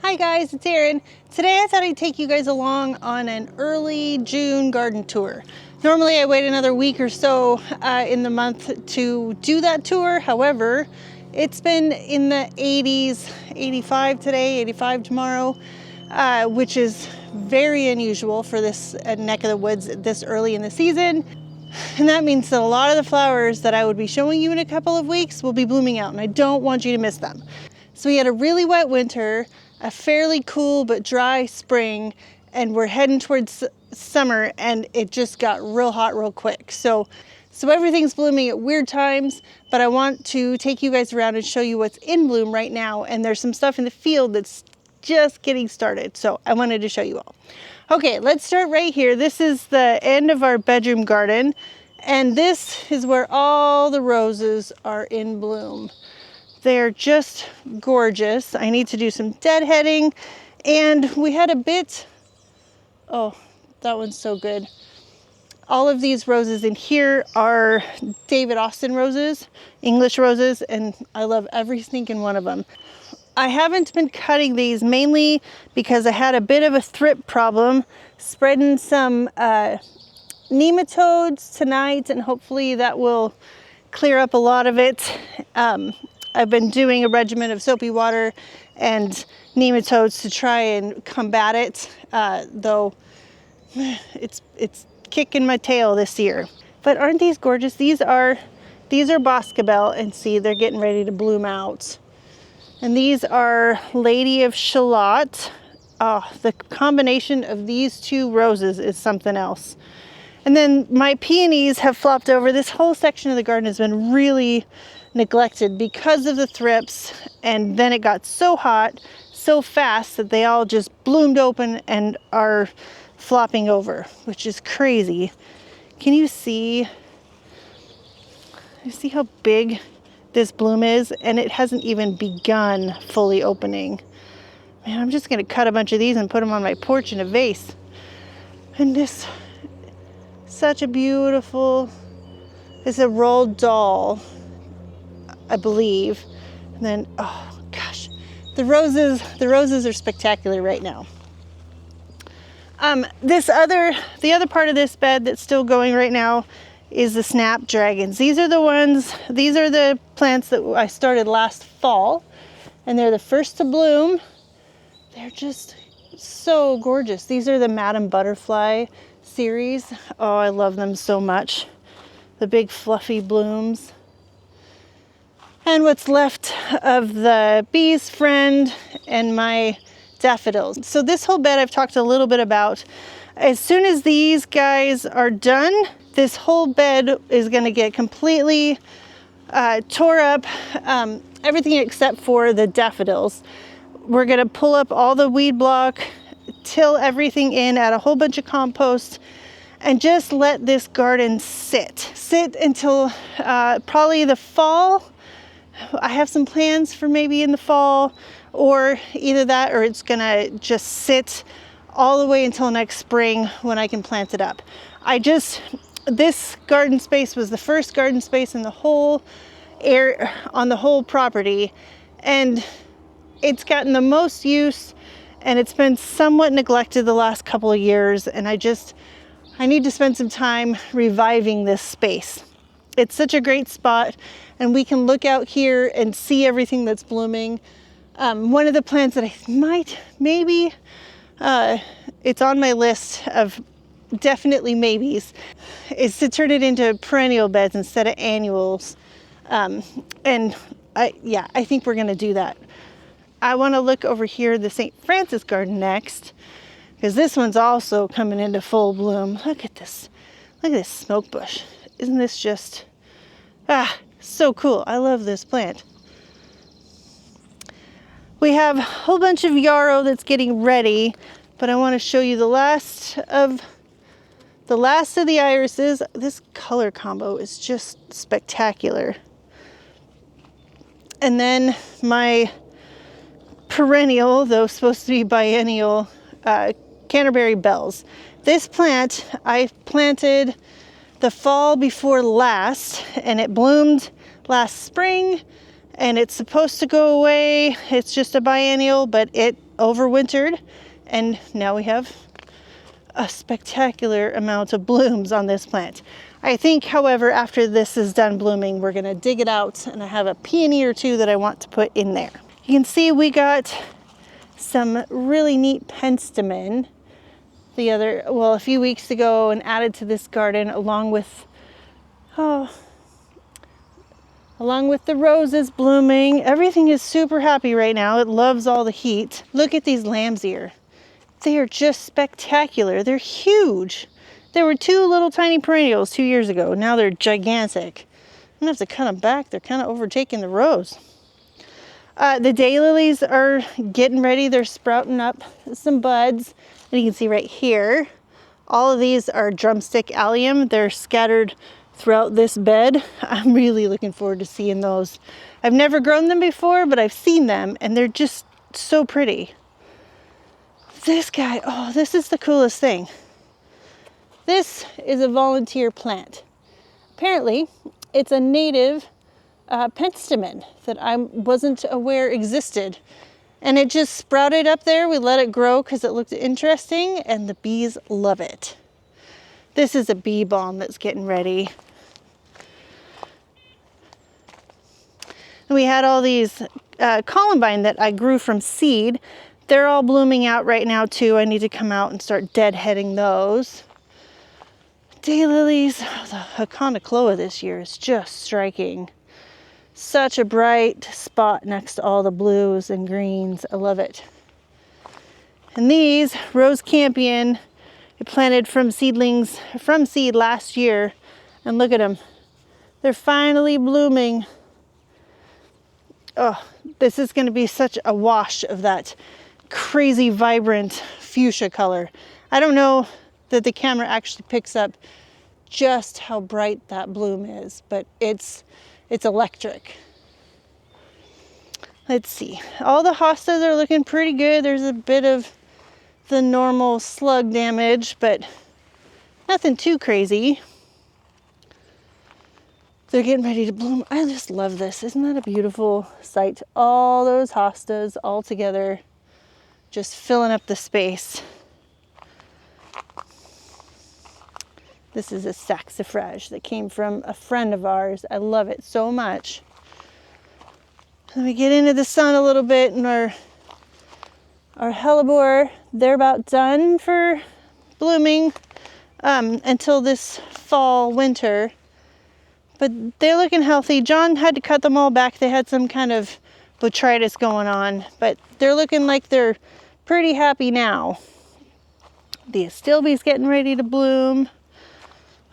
Hi guys, it's Erin. Today I thought I'd take you guys along on an early June garden tour. Normally I wait another week or so in the month to do that tour. However, it's been in the 80s, 85 today, 85 tomorrow, which is very unusual for this neck of the woods this early in the season. And that means that a lot of the flowers that I would be showing you in a couple of weeks will be blooming out, and I don't want you to miss them. So we had a really wet winter, a fairly cool but dry spring, and we're heading towards summer, and it just got real hot real quick. So everything's blooming at weird times, but I want to take you guys around and show you what's in bloom right now. And there's some stuff in the field that's just getting started, so I wanted to show you all. Okay, let's start right here. This is the end of our bedroom garden, and this is where all the roses are in bloom. They're just gorgeous. I need to do some deadheading, and we had a bit, oh, that one's so good. All of these roses in here are David Austin roses, English roses, and I love every stinking one of them. I haven't been cutting these mainly because I had a bit of a thrip problem, spreading some nematodes tonight, and hopefully that will clear up a lot of it. I've been doing a regimen of soapy water and nematodes to try and combat it, though it's kicking my tail this year. But aren't these gorgeous? These are Boscabel, and see, they're getting ready to bloom out. And these are Lady of Shalott. Oh, the combination of these two roses is something else. And then my peonies have flopped over. This whole section of the garden has been really neglected because of the thrips, and then it got so hot so fast that they all just bloomed open and are flopping over, which is crazy. Can you see? You see how big this bloom is? And it hasn't even begun fully opening. Man, I'm just gonna cut a bunch of these and put them on my porch in a vase. And this, such a beautiful, it's a rolled doll, I believe. And then, oh gosh, the roses are spectacular right now. The other part of this bed that's still going right now is the snapdragons. These are the plants that I started last fall, and they're the first to bloom. They're just so gorgeous. These are the Madam Butterfly series. Oh, I love them so much. The big fluffy blooms. And what's left of the bee's friend and my daffodils. So this whole bed I've talked a little bit about. As soon as these guys are done, this whole bed is going to get completely tore up, everything except for the daffodils. We're going to pull up all the weed block, till everything in, add a whole bunch of compost, and just let this garden sit until probably the fall. I have some plans for maybe in the fall, or either that or it's going to just sit all the way until next spring when I can plant it up. This garden space was the first garden space in the whole on the whole property, and it's gotten the most use, and it's been somewhat neglected the last couple of years, and I need to spend some time reviving this space. It's such a great spot, and we can look out here and see everything that's blooming. One of the plants that I maybe it's on my list of definitely maybes, is to turn it into perennial beds instead of annuals. And I think we're gonna do that. I wanna look over here, the St. Francis garden next, because this one's also coming into full bloom. Look at this smoke bush. Isn't this just, so cool. I love this plant. We have a whole bunch of yarrow that's getting ready, but I want to show you the last of the irises. This color combo is just spectacular. And then my perennial, though supposed to be biennial, Canterbury bells. This plant I planted the fall before last, and it bloomed last spring, and it's supposed to go away. It's just a biennial, but it overwintered, and now we have a spectacular amount of blooms on this plant. I think, however, after this is done blooming, we're gonna dig it out, and I have a peony or two that I want to put in there. You can see we got some really neat penstemon a few weeks ago, and added to this garden along with the roses blooming. Everything is super happy right now. It loves all the heat. Look at these lamb's ear. They are just spectacular. They're huge. There were 2 little tiny perennials 2 years ago. Now they're gigantic. I'm gonna have to cut them back. They're kind of overtaking the rows. The daylilies are getting ready. They're sprouting up some buds. And you can see right here, all of these are drumstick allium. They're scattered throughout this bed. I'm really looking forward to seeing those. I've never grown them before, but I've seen them, and they're just so pretty. This guy, oh, this is the coolest thing. This is a volunteer plant. Apparently, it's a native penstemon that I wasn't aware existed. And it just sprouted up there. We let it grow because it looked interesting, and the bees love it. This is a bee balm that's getting ready. And we had all these columbine that I grew from seed. They're all blooming out right now too. I need to come out and start deadheading those. Daylilies, the Haconocloa this year is just striking. Such a bright spot next to all the blues and greens. I love it. And these, Rose Campion, I planted from seed last year. And look at them. They're finally blooming. Oh, this is going to be such a wash of that crazy vibrant fuchsia color. I don't know that the camera actually picks up just how bright that bloom is, but it's electric. Let's see. All the hostas are looking pretty good. There's a bit of the normal slug damage, but nothing too crazy. They're getting ready to bloom. I just love this. Isn't that a beautiful sight? All those hostas all together, just filling up the space. This is a saxifrage that came from a friend of ours. I love it so much. Let me get into the sun a little bit, and our hellebore, they're about done for blooming until this fall, winter. But they're looking healthy. John had to cut them all back. They had some kind of botrytis going on, but they're looking like they're pretty happy now. The astilbe's getting ready to bloom.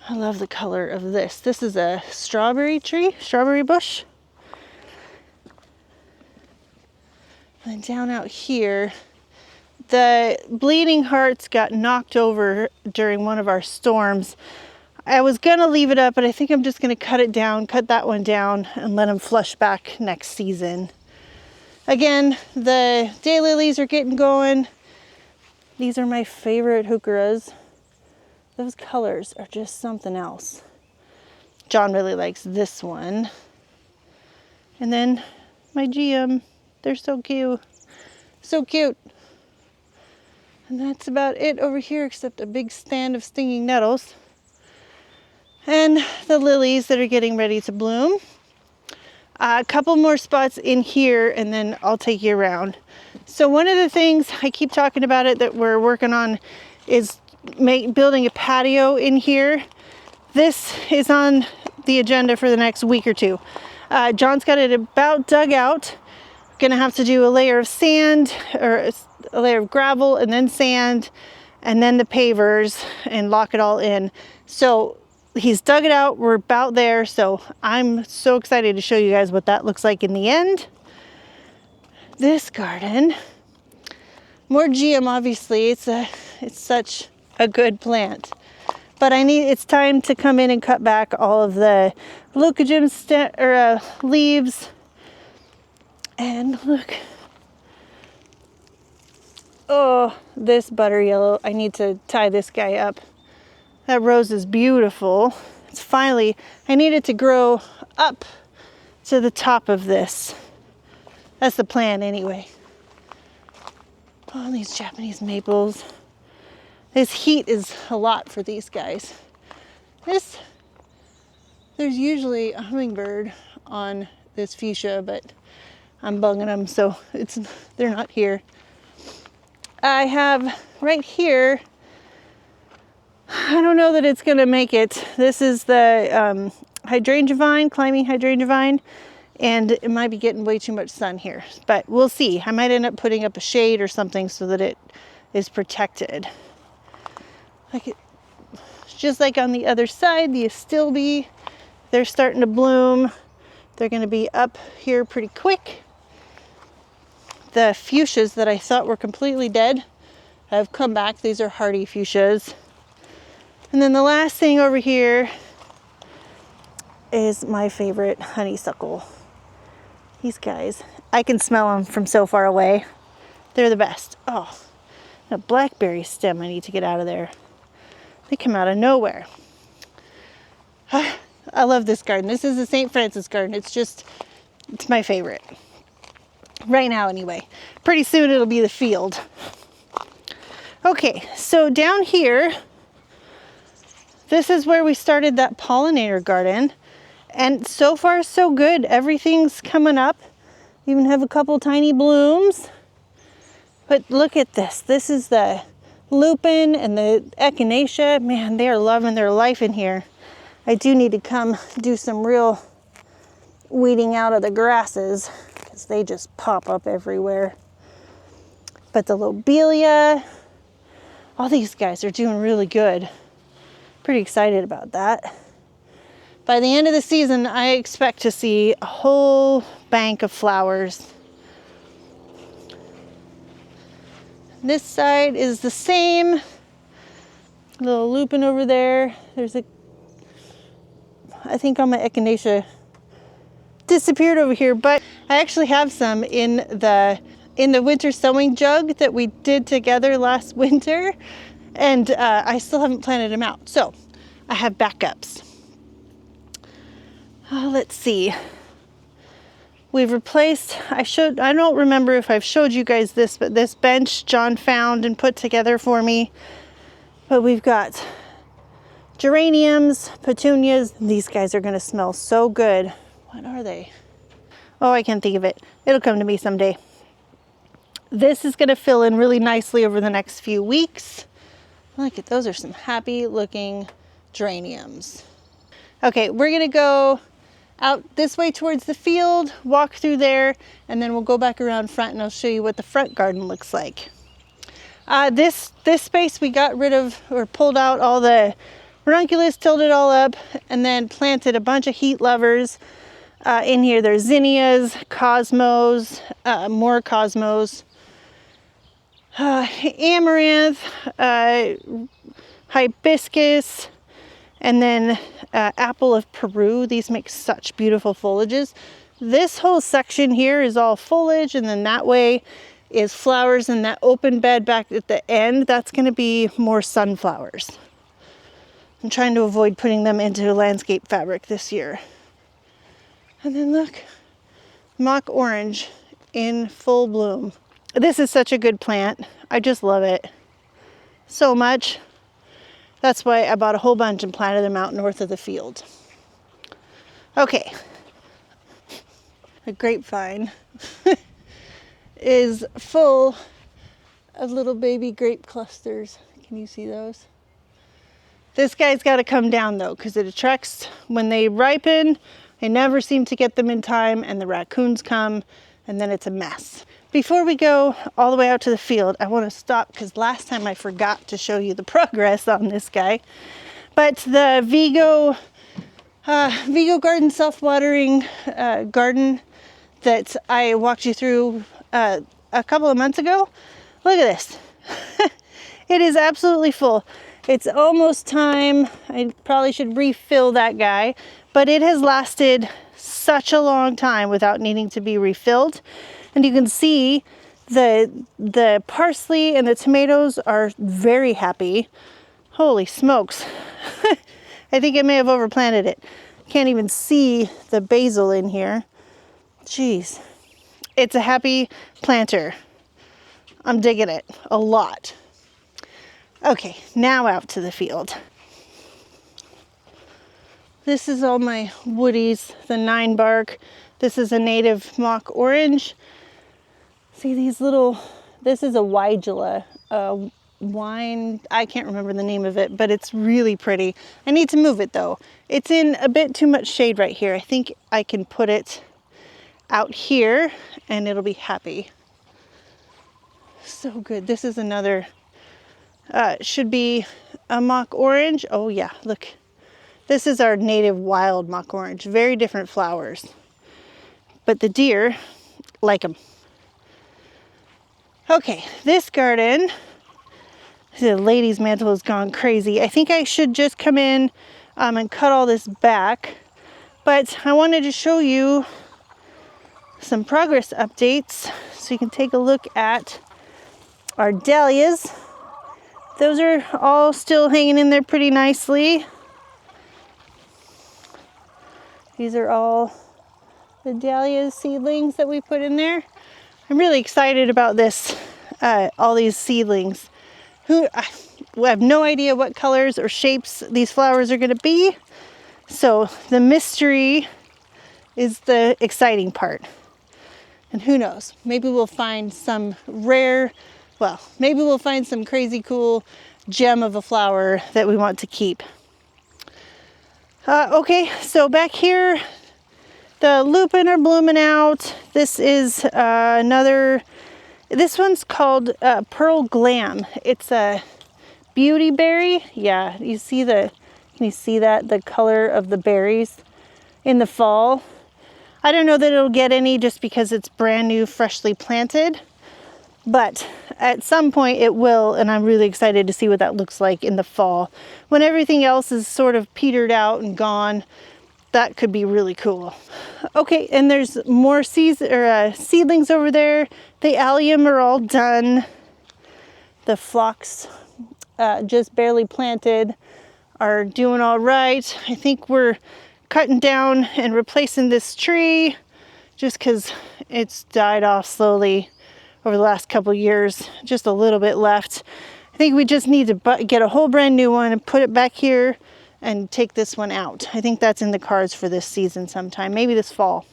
I love the color of this. This is a strawberry tree, strawberry bush. And down out here, the bleeding hearts got knocked over during one of our storms. I was gonna leave it up, but I think I'm just gonna cut that one down, and let them flush back next season. Again, the daylilies are getting going. These are my favorite heucheras. Those colors are just something else. John really likes this one. And then my GM, they're so cute. So cute. And that's about it over here, except a big stand of stinging nettles. And the lilies that are getting ready to bloom. A couple more spots in here, and then I'll take you around. So one of the things, I keep talking about it, that we're working on is building a patio in here. This is on the agenda for the next week or two. John's got it about dug out. Gonna have to do a layer of sand, or a layer of gravel, and then sand, and then the pavers, and lock it all in. So he's dug it out. We're about there. So I'm so excited to show you guys what that looks like in the end. This garden, more GM, obviously. It's such a good plant, but it's time to come in and cut back all of the leucogyne leaves. And look, oh, this butter yellow, I need to tie this guy up. That rose is beautiful. It's finally, I need it to grow up to the top of this. That's the plan anyway. All these Japanese maples. This heat is a lot for these guys. There's usually a hummingbird on this fuchsia, but I'm bugging them, so they're not here. I have right here, I don't know that it's gonna make it. This is the hydrangea vine, climbing hydrangea vine, and it might be getting way too much sun here, but we'll see. I might end up putting up a shade or something so that it is protected. Just like on the other side, the astilbe, they're starting to bloom. They're gonna be up here pretty quick. The fuchsias that I thought were completely dead have come back. These are hardy fuchsias. And then the last thing over here is my favorite honeysuckle. These guys, I can smell them from so far away. They're the best. Oh, a blackberry stem I need to get out of there. They come out of nowhere. I love this garden. This is the St. Francis garden. It's my favorite. Right now anyway. Pretty soon it'll be the field. Okay, so down here, this is where we started that pollinator garden. And so far so good. Everything's coming up. Even have a couple tiny blooms. But look at this. This is the lupin and the echinacea. Man, they are loving their life in here. I do need to come do some real weeding out of the grasses because they just pop up everywhere. But the lobelia, all these guys are doing really good. Pretty excited about that. By the end of the season, I expect to see a whole bank of flowers. This side is the same. Little lupin over there. I think all my echinacea disappeared over here, but I actually have some in the winter sowing jug that we did together last winter, and I still haven't planted them out. So I have backups. Let's see. We've replaced, I don't remember if I've showed you guys this, but this bench John found and put together for me. But we've got geraniums, petunias. These guys are gonna smell so good. What are they? Oh, I can't think of it. It'll come to me someday. This is gonna fill in really nicely over the next few weeks. Look at those, are some happy looking geraniums. Okay, we're gonna go out this way towards the field, walk through there, and then we'll go back around front and I'll show you what the front garden looks like. This space we got rid of or pulled out all the ranunculus, tilled it all up, and then planted a bunch of heat lovers in here. There's zinnias, cosmos, more cosmos, amaranth, hibiscus, and then apple of Peru. These make such beautiful foliages. This whole section here is all foliage, and then that way is flowers, and that open bed back at the end, that's going to be more sunflowers. I'm trying to avoid putting them into landscape fabric this year. And then look, mock orange in full bloom. This is such a good plant. I just love it so much. That's why I bought a whole bunch and planted them out north of the field. Okay. The grapevine is full of little baby grape clusters. Can you see those? This guy's got to come down though, because it attracts, when they ripen, I never seem to get them in time, and the raccoons come, and then it's a mess. Before we go all the way out to the field, I want to stop because last time I forgot to show you the progress on this guy. But the Vigo Garden self-watering garden that I walked you through a couple of months ago, look at this. It is absolutely full. It's almost time. I probably should refill that guy, but it has lasted such a long time without needing to be refilled. And you can see the parsley and the tomatoes are very happy. Holy smokes. I think I may have overplanted it. Can't even see the basil in here. Jeez. It's a happy planter. I'm digging it a lot. Okay, now out to the field. This is all my woodies, the 9 bark. This is a native mock orange. See these little, this is a weigela, wine, I can't remember the name of it, but it's really pretty. I need to move it though. It's in a bit too much shade right here. I think I can put it out here and it'll be happy. So good. This is another, should be a mock orange. Oh yeah, look. This is our native wild mock orange. Very different flowers. But the deer like them. Okay, this garden, the lady's mantle has gone crazy. I think I should just come in and cut all this back. But I wanted to show you some progress updates so you can take a look at our dahlias. Those are all still hanging in there pretty nicely. These are all the dahlia seedlings that we put in there. I'm really excited about this, all these seedlings. I have no idea what colors or shapes these flowers are going to be. So the mystery is the exciting part. And who knows, maybe we'll find some rare, well, maybe we'll find some crazy cool gem of a flower that we want to keep. Okay, so back here, the lupin are blooming out. This is another, this one's called Pearl Glam. It's a beauty berry. Yeah, you see can you see that? The color of the berries in the fall. I don't know that it'll get any just because it's brand new, freshly planted. But at some point it will, and I'm really excited to see what that looks like in the fall. When everything else is sort of petered out and gone, that could be really cool. Okay, and there's more seedlings over there. The allium are all done. The phlox, just barely planted, are doing all right. I think we're cutting down and replacing this tree just because it's died off slowly over the last couple years. Just a little bit left. I think we just need to get a whole brand new one and put it back here and take this one out. I think that's in the cards for this season sometime, maybe this fall.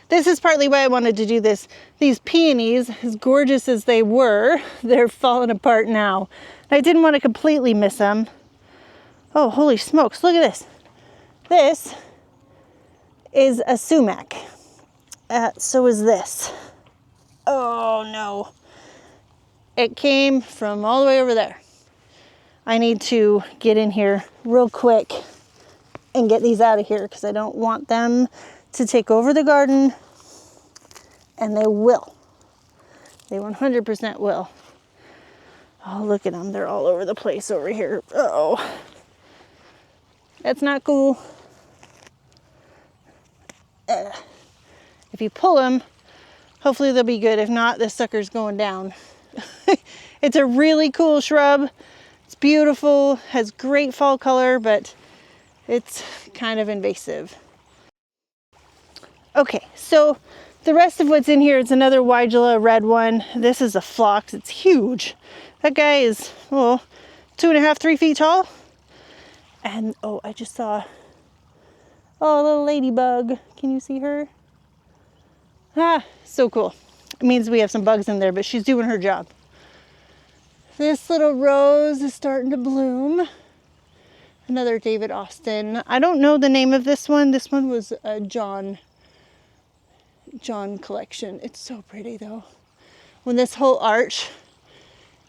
This is partly why I wanted to do this. These peonies, as gorgeous as they were, they're falling apart now. I didn't want to completely miss them. Oh, holy smokes, look at this. This is a sumac. So is this. Oh no. It came from all the way over there. I need to get in here real quick and get these out of here because I don't want them to take over the garden, and they will. They 100% will. Oh, look at them. They're all over the place over here. Uh-oh. That's not cool. If you pull them, hopefully they'll be good. If not, this sucker's going down. It's a really cool shrub. It's beautiful, has great fall color, but it's kind of invasive. Okay, so the rest of what's in here is another weigela, red one. This is a phlox. It's huge. That guy is, 2.5, 3 feet tall. And, oh, I just saw, a little ladybug. Can you see her? Ah, so cool. It means we have some bugs in there, but she's doing her job. This little rose is starting to bloom. Another David Austin. I don't know the name of this one. This one was a John collection. It's so pretty though. When this whole arch,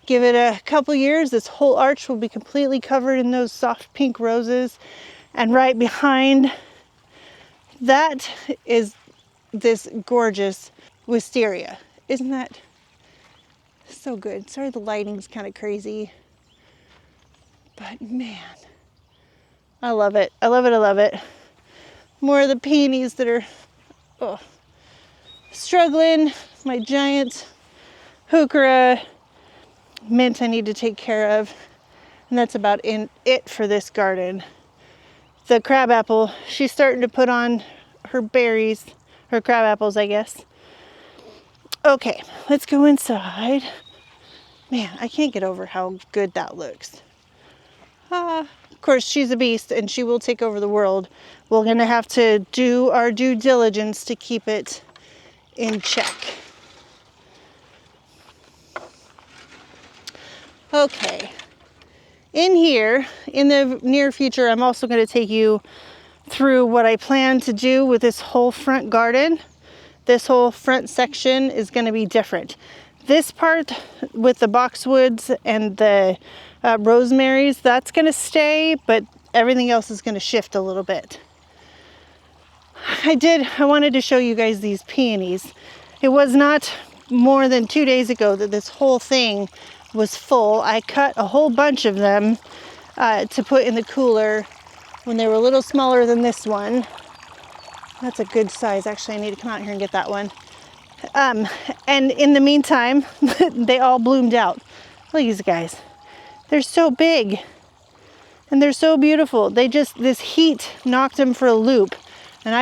give it a couple years, this whole arch will be completely covered in those soft pink roses. And right behind that is this gorgeous wisteria. Isn't that so good? Sorry, the lighting's kind of crazy, but man, I love it. I love it. I love it. More of the peonies that are struggling. My giant heuchera mint I need to take care of, and that's about it for this garden. The crabapple, she's starting to put on her berries, her crab apples, I guess. Okay, let's go inside. Man, I can't get over how good that looks. Of course, she's a beast and she will take over the world. We're gonna have to do our due diligence to keep it in check. Okay, in here, in the near future, I'm also gonna take you through what I plan to do with this whole front garden. This whole front section is gonna be different. This part with the boxwoods and the rosemaries, that's gonna stay, but everything else is gonna shift a little bit. I wanted to show you guys these peonies. It was not more than 2 days ago that this whole thing was full. I cut a whole bunch of them to put in the cooler when they were a little smaller than this one. That's a good size. Actually, I need to come out here and get that one. And in the meantime, they all bloomed out. Look at these guys. They're so big and they're so beautiful. This heat knocked them for a loop. And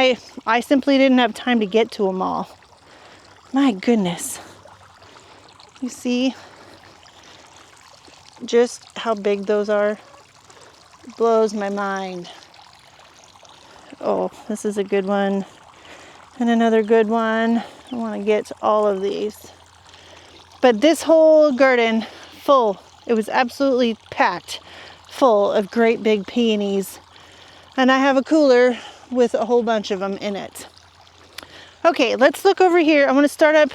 I simply didn't have time to get to them all. My goodness. You see just how big those are? It blows my mind. Oh, this is a good one. And another good one. I want to get all of these. But this whole garden full, it was absolutely packed full of great big peonies. And I have a cooler with a whole bunch of them in it. Okay, let's look over here. I want to start up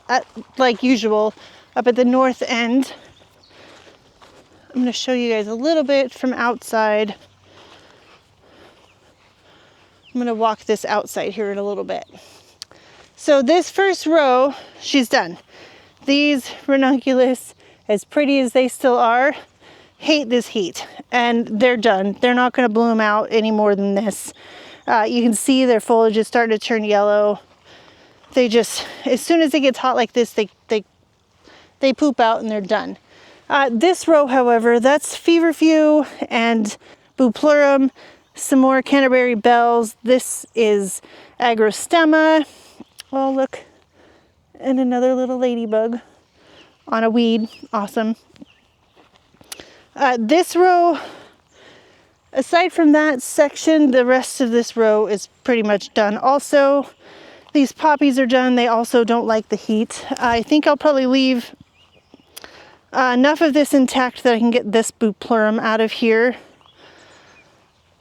at, like usual, up at the north end. I'm going to show you guys a little bit from outside. I'm going to walk this outside here in a little bit. So this first row, she's done. These ranunculus, as pretty as they still are, hate this heat, and they're done. They're not going to bloom out any more than this. You can see their foliage is starting to turn yellow. They just, as soon as it gets hot like this, they poop out and they're done. This row, however, that's feverfew and bupleurum, some more Canterbury bells. This is agrostemma. Oh, look, and another little ladybug on a weed. Awesome. This row, aside from that section, the rest of this row is pretty much done. Also, these poppies are done. They also don't like the heat. I think I'll probably leave enough of this intact that I can get this bupleurum out of here.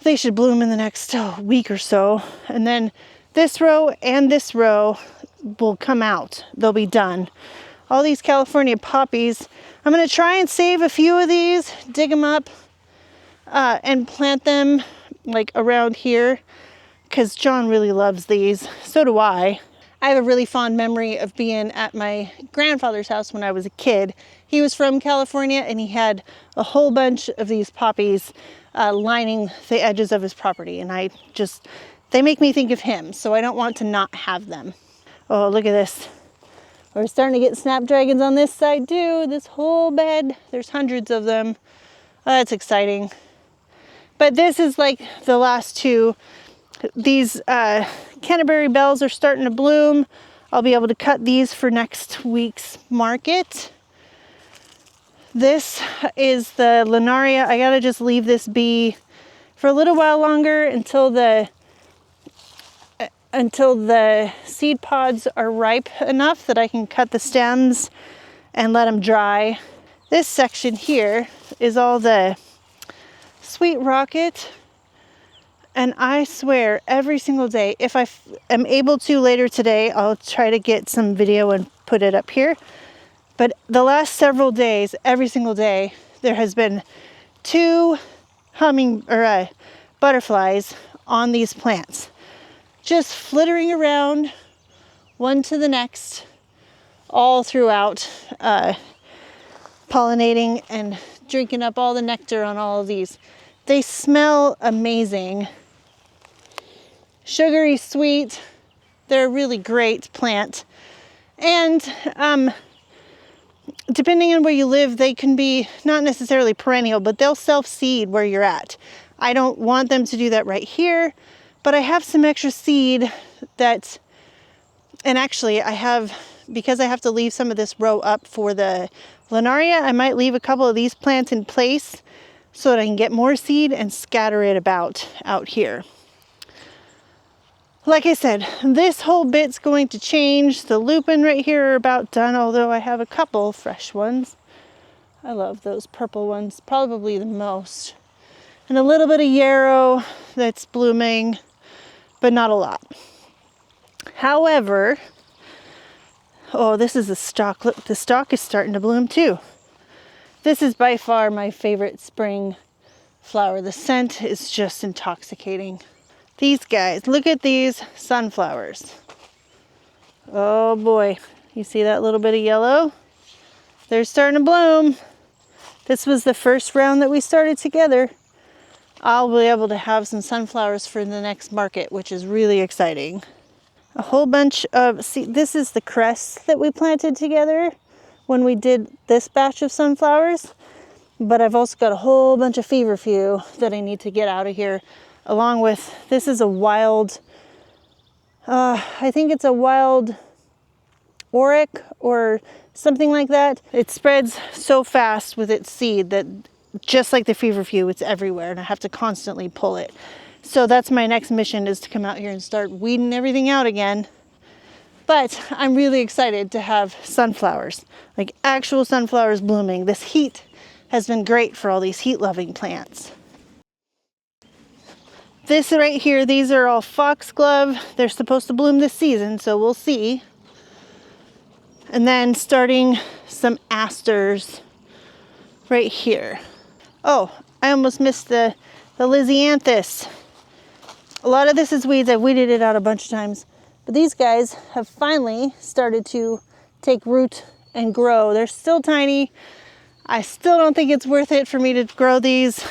They should bloom in the next week or so. And then this row and this row will come out. They'll be done. All these California poppies, I'm going to try and save a few of these, dig them up, and plant them like around here, because John really loves these. So do I. I have a really fond memory of being at my grandfather's house when I was a kid. He was from California and he had a whole bunch of these poppies lining the edges of his property, and they make me think of him, so I don't want to not have them. Oh, look at this. We're starting to get snapdragons on this side too. This whole bed, there's hundreds of them. Oh, that's exciting. But this is like the last two. These Canterbury bells are starting to bloom. I'll be able to cut these for next week's market. This is the Linaria. I gotta just leave this be for a little while longer until the seed pods are ripe enough that I can cut the stems and let them dry. This section here is all the sweet rocket, and I swear every single day, if I am able to later today, I'll try to get some video and put it up here. But the last several days, every single day, there has been 2 butterflies on these plants, just flittering around one to the next all throughout, pollinating and drinking up all the nectar on all of these. They smell amazing. Sugary sweet. They're a really great plant. And depending on where you live, they can be not necessarily perennial, but they'll self-seed where you're at. I don't want them to do that right here, but I have some extra seed that And actually because I have to leave some of this row up for the Linaria, I might leave a couple of these plants in place so that I can get more seed and scatter it about out here. Like I said, this whole bit's going to change. The lupin right here are about done, although I have a couple fresh ones. I love those purple ones, probably the most. And a little bit of yarrow that's blooming, but not a lot. However, oh, this is the stalk. Look, the stalk is starting to bloom too. This is by far my favorite spring flower. The scent is just intoxicating. These guys, look at these sunflowers. Oh boy, you see that little bit of yellow? They're starting to bloom. This was the first round that we started together. I'll be able to have some sunflowers for the next market, which is really exciting. A whole bunch of, see, this is the cress that we planted together when we did this batch of sunflowers. But I've also got a whole bunch of feverfew that I need to get out of here. Along with, this is a wild, I think it's a wild auric or something like that. It spreads so fast with its seed that just like the feverfew, it's everywhere and I have to constantly pull it. So that's my next mission, is to come out here and start weeding everything out again. But I'm really excited to have sunflowers, like actual sunflowers blooming. This heat has been great for all these heat-loving plants. This right here, these are all foxglove. They're supposed to bloom this season, so we'll see. And then starting some asters right here. Oh, I almost missed the Lisianthus. A lot of this is weeds. I've weeded it out a bunch of times. But these guys have finally started to take root and grow. They're still tiny. I still don't think it's worth it for me to grow these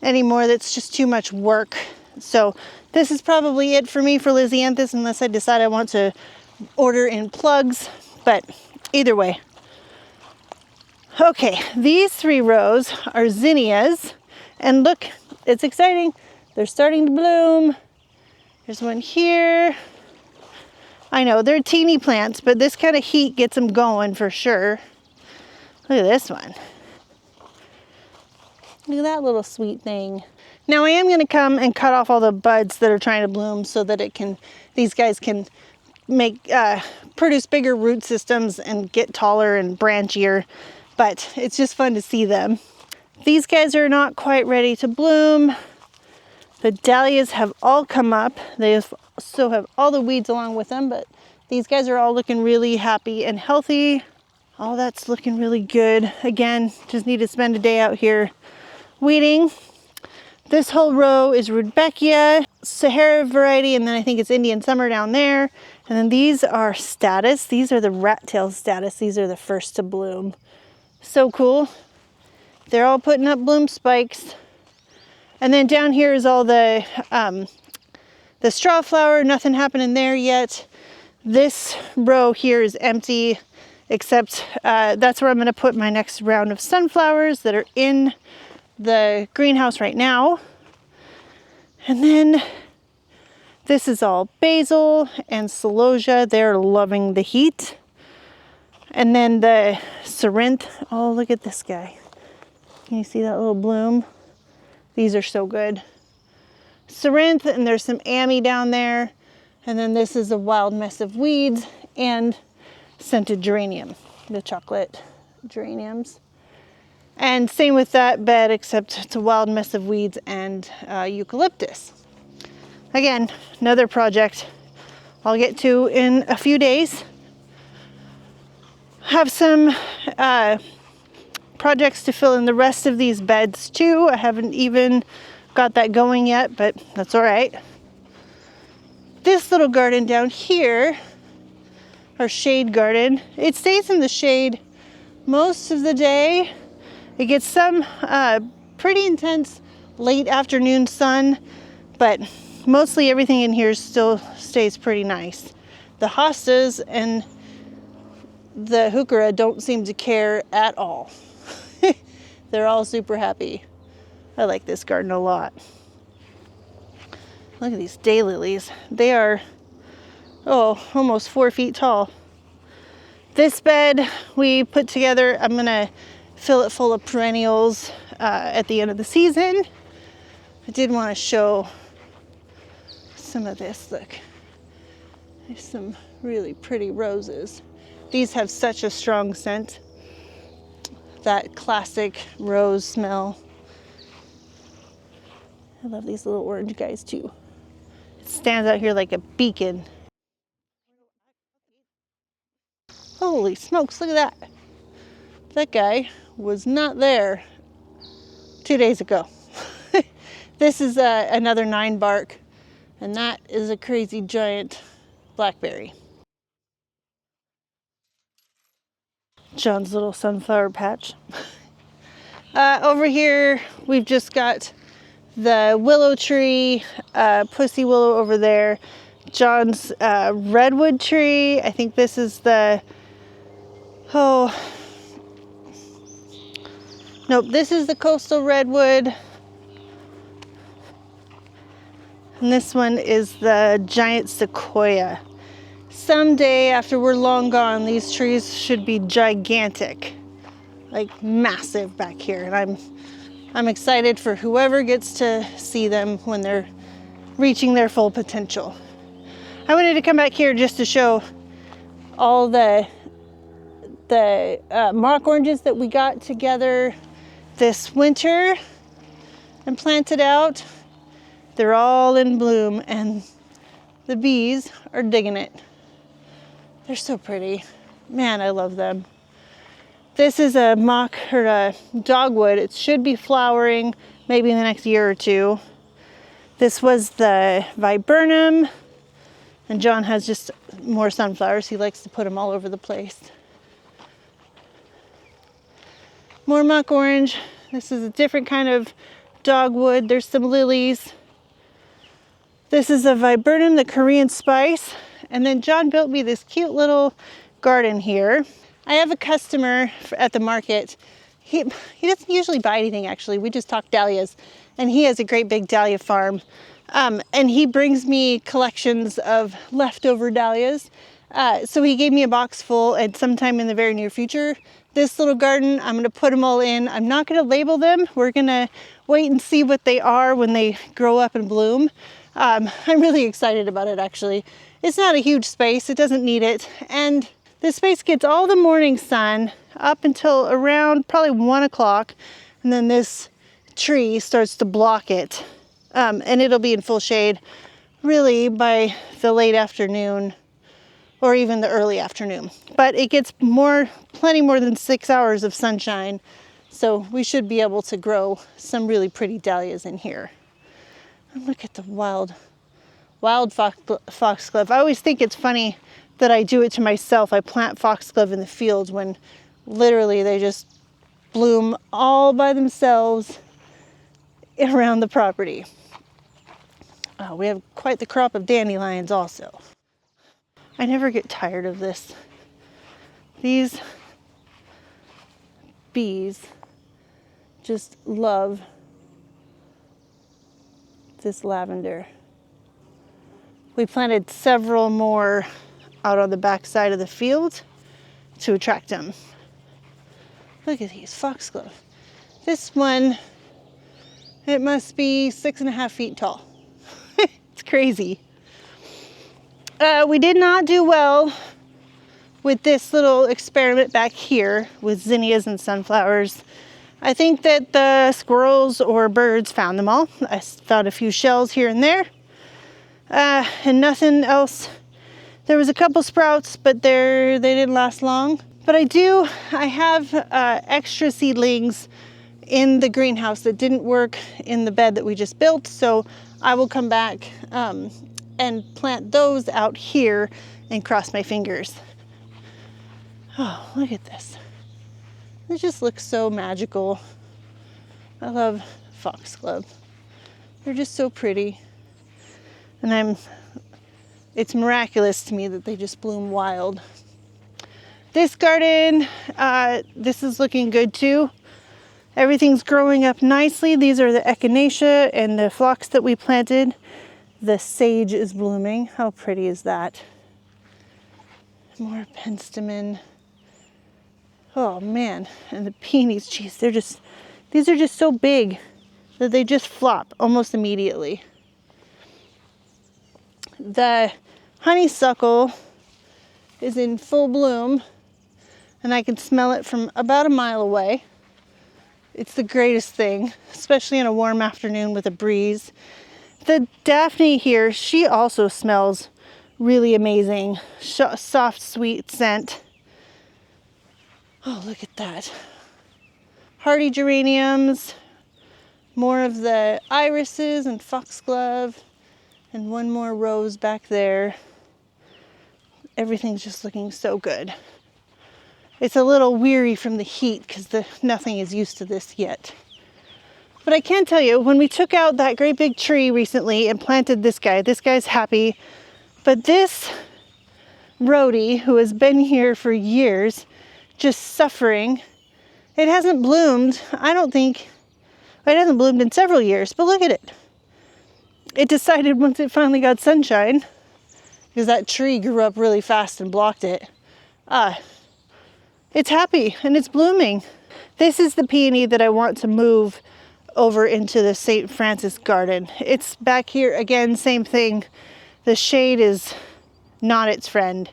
anymore. That's just too much work. So this is probably it for me for Lisianthus, unless I decide I want to order in plugs. But either way. Okay, these 3 rows are zinnias. And look, it's exciting. They're starting to bloom. There's one here. I know, they're teeny plants, but this kind of heat gets them going for sure. Look at this one. Look at that little sweet thing. Now I am going to come and cut off all the buds that are trying to bloom so that these guys can produce bigger root systems and get taller and branchier. But it's just fun to see them. These guys are not quite ready to bloom. The dahlias have all come up. They still have all the weeds along with them, but these guys are all looking really happy and healthy. All that's looking really good. Again, just need to spend a day out here weeding. This whole row is Rudbeckia, Sahara variety, and then I think it's Indian Summer down there. And then these are status. These are the rat tail status. These are the first to bloom. So cool. They're all putting up bloom spikes. And then down here is all the straw flower. Nothing happening there yet. This row here is empty, except that's where I'm going to put my next round of sunflowers that are in the greenhouse right now. And then this is all basil and celosia. They're loving the heat. And then the Corinth. Oh, look at this guy. Can you see that little bloom? These are so good. Corinth, and there's some Amy down there. And then this is a wild mess of weeds and scented geranium, the chocolate geraniums. And same with that bed, except it's a wild mess of weeds and eucalyptus. Again, another project I'll get to in a few days. Have some projects to fill in the rest of these beds too. I haven't even got that going yet, but that's all right. This little garden down here, our shade garden, it stays in the shade most of the day. It gets some pretty intense late afternoon sun, but mostly everything in here still stays pretty nice. The hostas and the heuchera don't seem to care at all. They're all super happy. I like this garden a lot. Look at these daylilies. They are oh, almost 4 feet tall. This bed we put together, I'm gonna fill it full of perennials at the end of the season. I did want to show some of this. Look, there's some really pretty roses. These have such a strong scent, that classic rose smell. I love these little orange guys too. It stands out here like a beacon. Holy smokes, look at that. That guy was not there 2 days ago. This is another 9 bark, and that is a crazy giant blackberry. John's little sunflower patch. Over here, we've just got the willow tree, pussy willow over there, John's redwood tree. I think this is the, oh, nope, this is the coastal redwood. And this one is the giant sequoia. Someday, after we're long gone, these trees should be gigantic, like massive back here. And I'm excited for whoever gets to see them when they're reaching their full potential. I wanted to come back here just to show all the mock oranges that we got together this winter and planted out. They're all in bloom, and the bees are digging it. They're so pretty. Man, I love them. This is a mock or a dogwood. It should be flowering maybe in the next year or two. This was the viburnum, and John has just more sunflowers. He likes to put them all over the place. More mock orange. This is a different kind of dogwood. There's some lilies. This is a viburnum, the Korean spice. And then John built me this cute little garden here. I have a customer at the market. He doesn't usually buy anything, actually. We just talk dahlias. And he has a great big dahlia farm. And he brings me collections of leftover dahlias. So he gave me a box full, and sometime in the very near future, this little garden, I'm gonna put them all in. I'm not gonna label them. We're gonna wait and see what they are when they grow up and bloom. I'm really excited about it, actually. It's not a huge space, it doesn't need it. And this space gets all the morning sun up until around probably 1 o'clock. And then this tree starts to block it. And it'll be in full shade really by the late afternoon or even the early afternoon. But it gets plenty more than 6 hours of sunshine. So we should be able to grow some really pretty dahlias in here. And look at the wild foxglove. I always think it's funny that I do it to myself. I plant foxglove in the fields when literally they just bloom all by themselves around the property. Oh, we have quite the crop of dandelions also. I never get tired of this. These bees just love this lavender. We planted several more out on the back side of the field to attract them. Look at these foxglove. This one, it must be 6.5 feet tall. It's crazy. We did not do well with this little experiment back here with zinnias and sunflowers. I think that the squirrels or birds found them all. I found a few shells here and there, and nothing else. There was a couple sprouts, but they didn't last long. But I have extra seedlings in the greenhouse that didn't work in the bed that we just built. So I will come back and plant those out here and cross my fingers. Oh, look at this. It just looks so magical. I love foxglove. They're just so pretty. And it's miraculous to me that they just bloom wild. This garden, this is looking good too. Everything's growing up nicely. These are the echinacea and the phlox that we planted. The sage is blooming. How pretty is that? More penstemon. Oh man, and the peonies, geez, these are just so big that they just flop almost immediately. The honeysuckle is in full bloom, and I can smell it from about a mile away. It's the greatest thing, especially on a warm afternoon with a breeze. The Daphne here, she also smells really amazing. Soft, sweet scent. Oh, look at that. Hardy geraniums, more of the irises and foxglove, and one more rose back there. Everything's just looking so good. It's a little weary from the heat because nothing is used to this yet. But I can tell you, when we took out that great big tree recently and planted this guy's happy. But this rhodie, who has been here for years, just suffering, it hasn't bloomed, I don't think, it hasn't bloomed in several years, but look at it. It decided once it finally got sunshine, because that tree grew up really fast and blocked it, it's happy and it's blooming. This is the peony that I want to move over into the St. Francis garden. It's back here again, same thing. The shade is not its friend,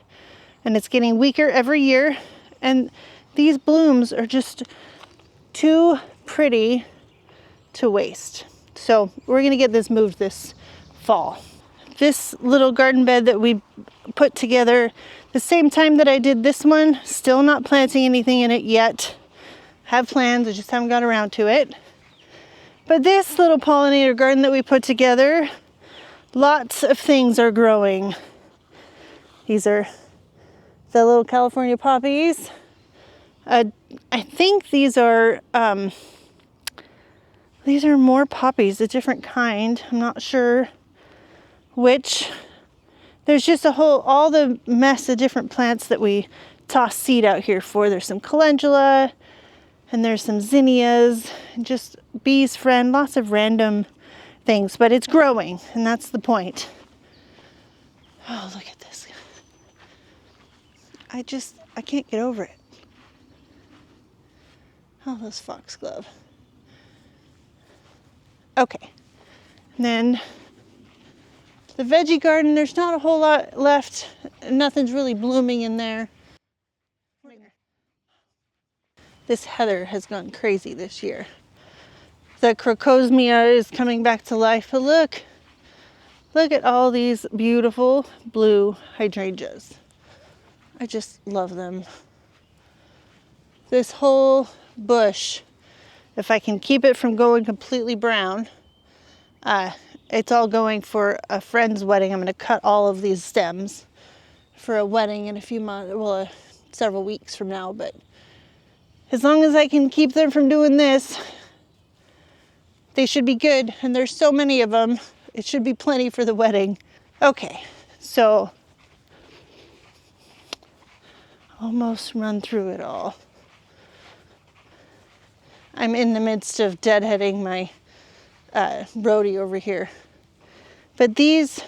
and it's getting weaker every year, and these blooms are just too pretty to waste. So we're gonna get this moved this fall. This little garden bed that we put together the same time that I did this one, still not planting anything in it yet. Have plans, I just haven't got around to it. But this little pollinator garden that we put together, lots of things are growing. These are the little California poppies. I think these are more poppies, a different kind. I'm not sure which. There's just all the mess of different plants that we toss seed out here for. There's some calendula, and there's some zinnias, and just bee's friend, lots of random things, but it's growing, and that's the point. Oh, look at this. I can't get over it. Oh, those foxglove. Okay, and then the veggie garden, there's not a whole lot left. Nothing's really blooming in there. This heather has gone crazy this year. The crocosmia is coming back to life, but look at all these beautiful blue hydrangeas. I just love them. This whole bush, if I can keep it from going completely brown, it's all going for a friend's wedding. I'm going to cut all of these stems for a wedding in a few months, well, several weeks from now, but as long as I can keep them from doing this, they should be good. And there's so many of them, it should be plenty for the wedding. Okay, so almost run through it all. I'm in the midst of deadheading my rhodie over here. But this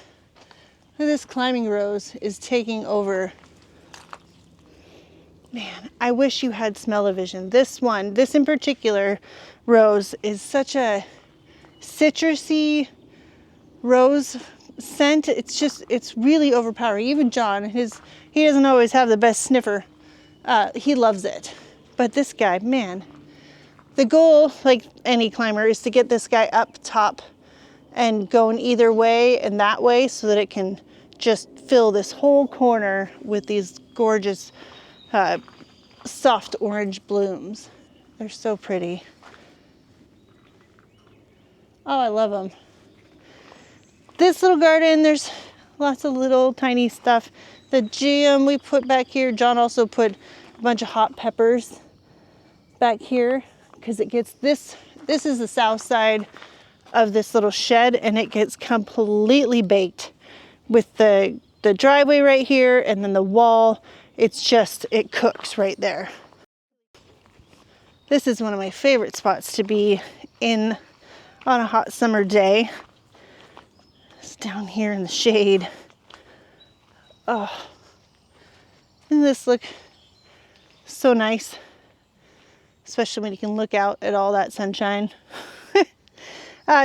climbing rose is taking over. Man, I wish you had smell-o-vision. This in particular, rose, is such a citrusy rose scent. It's really overpowering. Even John, he doesn't always have the best sniffer. He loves it. But this guy, man, the goal, like any climber, is to get this guy up top and going either way and that way so that it can just fill this whole corner with these gorgeous soft orange blooms. They're so pretty. Oh, I love them. This little garden, there's lots of little tiny stuff. The jam we put back here, John also put a bunch of hot peppers back here because it gets this is the south side of this little shed, and it gets completely baked with the driveway right here and then the wall. It cooks right there. This is one of my favorite spots to be in on a hot summer day. It's down here in the shade. Oh, Doesn't this look so nice? Especially when you can look out at all that sunshine.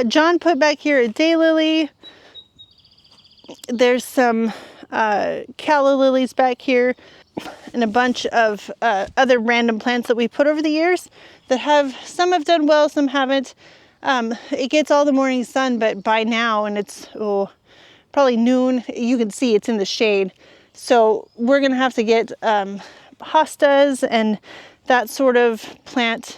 John put back here a daylily. There's some calla lilies back here and a bunch of other random plants that we put over the years that some have done well, some haven't. It gets all the morning sun, but by now, and it's probably noon, you can see it's in the shade. So we're gonna have to get hostas and that sort of plant,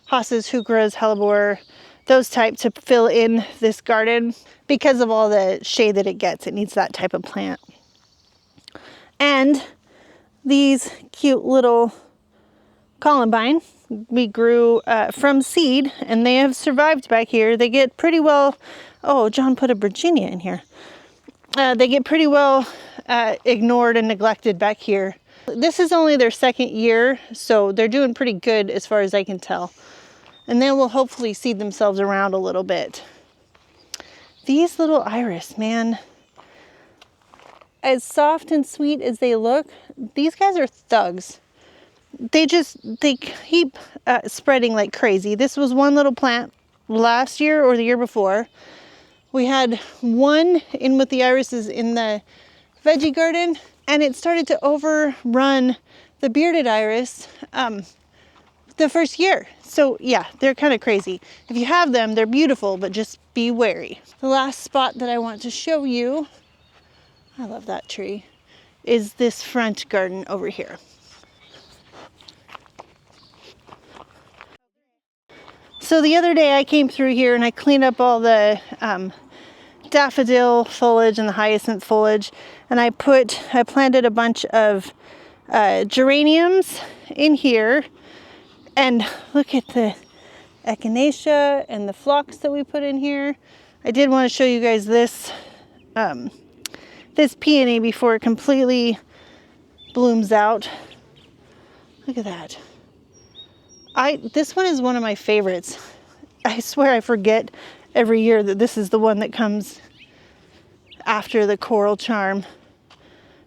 hostas, heucheras, hellebore, those type to fill in this garden because of all the shade that it gets. It needs that type of plant. And these cute little columbine we grew from seed, and they have survived back here. They get pretty well, oh, John put a Virginia in here. They get pretty well ignored and neglected back here. This is only their second year, so they're doing pretty good as far as I can tell. And they will hopefully seed themselves around a little bit. These little iris, man, as soft and sweet as they look, these guys are thugs. They keep spreading like crazy. This was one little plant last year or the year before. We had one in with the irises in the veggie garden, and it started to overrun the bearded iris the first year. So yeah, they're kind of crazy. If you have them, they're beautiful, but just be wary. The last spot that I want to show you, I love that tree, is this front garden over here. So the other day I came through here and I cleaned up all the daffodil foliage and the hyacinth foliage, and I planted a bunch of geraniums in here. And look at the echinacea and the phlox that we put in here. I did want to show you guys this this peony before it completely blooms out. Look at that. This one is one of my favorites. I swear I forget every year that this is the one that comes after the coral charm.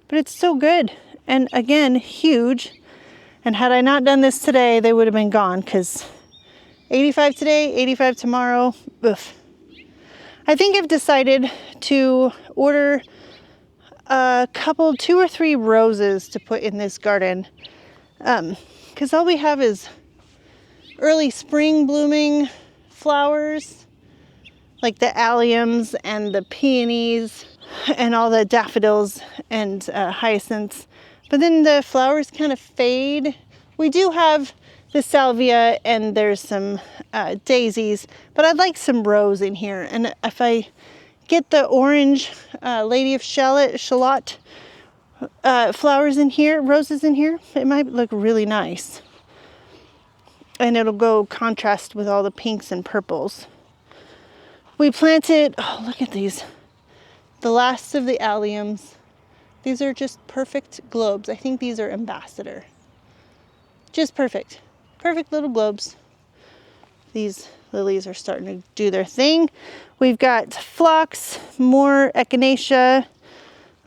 But it's so good. And again, huge. And had I not done this today, they would have been gone, because 85 today, 85 tomorrow, oof. I think I've decided to order a couple, 2 or 3 roses to put in this garden. Because all we have is early spring blooming flowers, like the alliums and the peonies and all the daffodils and hyacinths. But then the flowers kind of fade. We do have the salvia and there's some daisies, but I'd like some rose in here. And if I get the orange Lady of Shalott flowers in here, roses in here, it might look really nice. And it'll go contrast with all the pinks and purples. We planted, oh, look at these. The last of the alliums. These are just perfect globes. I think these are ambassador. Just perfect. Perfect little globes. These lilies are starting to do their thing. We've got phlox, more echinacea.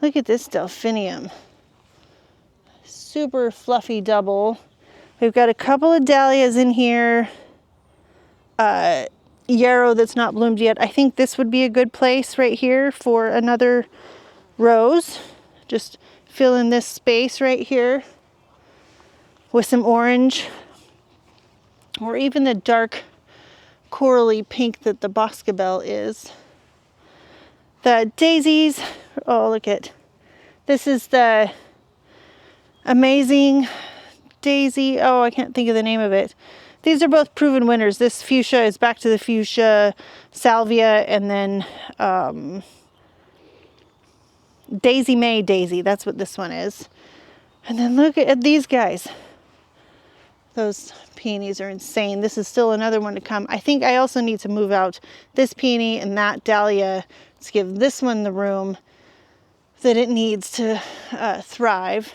Look at this delphinium. Super fluffy double. We've got a couple of dahlias in here. Yarrow that's not bloomed yet. I think this would be a good place right here for another rose. Just fill in this space right here with some orange, or even the dark corally pink that the boscabelle is. The daisies, oh look at, this is the amazing daisy, oh I can't think of the name of it. These are both proven winners. This fuchsia is back to the fuchsia, salvia, and then Daisy May Daisy, that's what this one is. And then look at these guys. Those peonies are insane. This is still another one to come. I think I also need to move out this peony and that dahlia to give this one the room that it needs to thrive.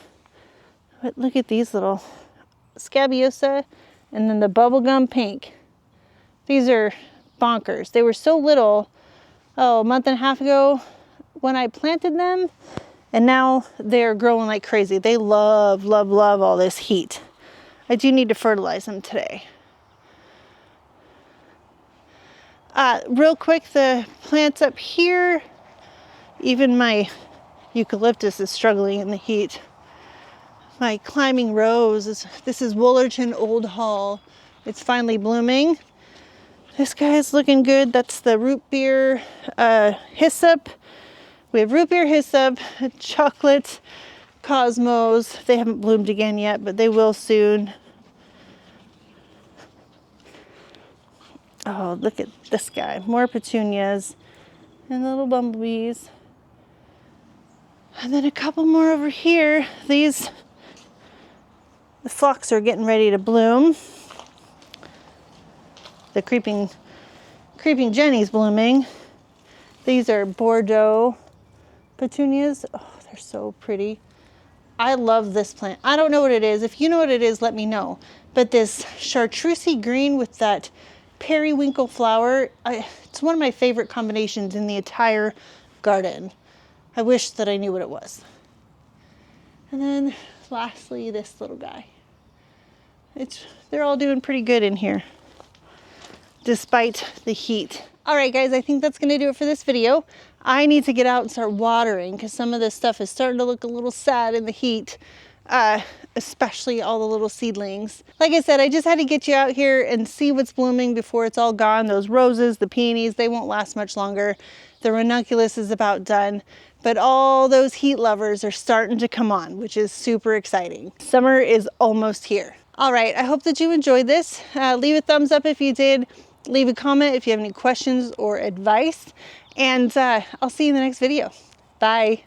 But look at these little scabiosa and then the bubblegum pink. These are bonkers. They were so little, oh, a month and a half ago when I planted them, And now they're growing like crazy. They love, love, love all this heat. I do need to fertilize them today. Real quick, the plants up here, even my eucalyptus is struggling in the heat. My climbing rose, this is Woolerton Old Hall. It's finally blooming. This guy is looking good. That's the root beer hyssop. We have root beer hyssop, chocolate cosmos. They haven't bloomed again yet, but they will soon. Oh, look at this guy. More petunias and little bumblebees. And then a couple more over here. The phlox are getting ready to bloom. The creeping Jenny's blooming. These are Bordeaux petunias. Oh, they're so pretty. I love this plant. I don't know what it is. If you know what it is, let me know. But this chartreusey green with that periwinkle flower, it's one of my favorite combinations in the entire garden. I wish that I knew what it was. And then lastly, this little guy. They're all doing pretty good in here, despite the heat. All right, guys, I think that's gonna do it for this video. I need to get out and start watering because some of this stuff is starting to look a little sad in the heat, especially all the little seedlings. Like I said, I just had to get you out here and see what's blooming before it's all gone. Those roses, the peonies, they won't last much longer. The ranunculus is about done, but all those heat lovers are starting to come on, which is super exciting. Summer is almost here. All right, I hope that you enjoyed this. Leave a thumbs up if you did. Leave a comment if you have any questions or advice. And I'll see you in the next video. Bye.